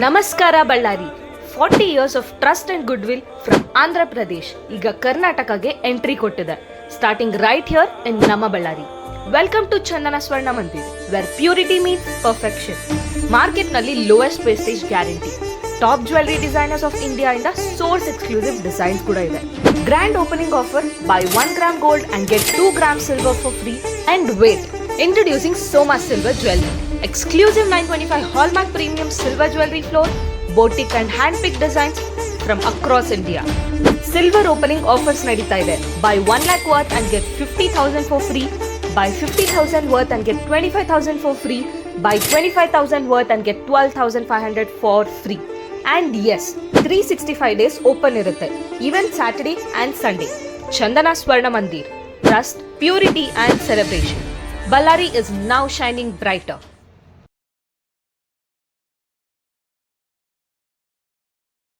ನಮಸ್ಕಾರ Ballari. 40 years of trust and goodwill from Andhra Pradesh ಈಗ ಕರ್ನಾಟಕಗೆ ಎಂಟ್ರಿ ಕೊಟ್ಟಿದೆ. ಸ್ಟಾರ್ಟಿಂಗ್ ರೈಟ್ ಹಿಯರ್ ಇನ್ ನಮ್ಮ Ballari. Welcome to Chandana Swarna Mandir, where purity means perfection. Market ನಲ್ಲಿ lowest wastage guarantee. Top jewellery designers of India ಇಂದ source exclusive designs ಕೂಡ ಇದೆ. Grand opening offer, buy 1 gram gold and get 2 grams silver for free. And wait, introducing Soma Silver Jewelry. Exclusive 925 Hallmark Premium Silver Jewelry floor, boutique and hand-picked designs from across India. Silver opening offers nadita ide. Buy 1 lakh worth and get 50,000 for free. Buy 50,000 worth and get 25,000 for free. Buy 25,000 worth and get 12,500 for free. And yes, 365 days open irutte, even Saturday and Sunday. Chandana Swarna Mandir. Trust, purity and celebration. Ballari is now shining brighter.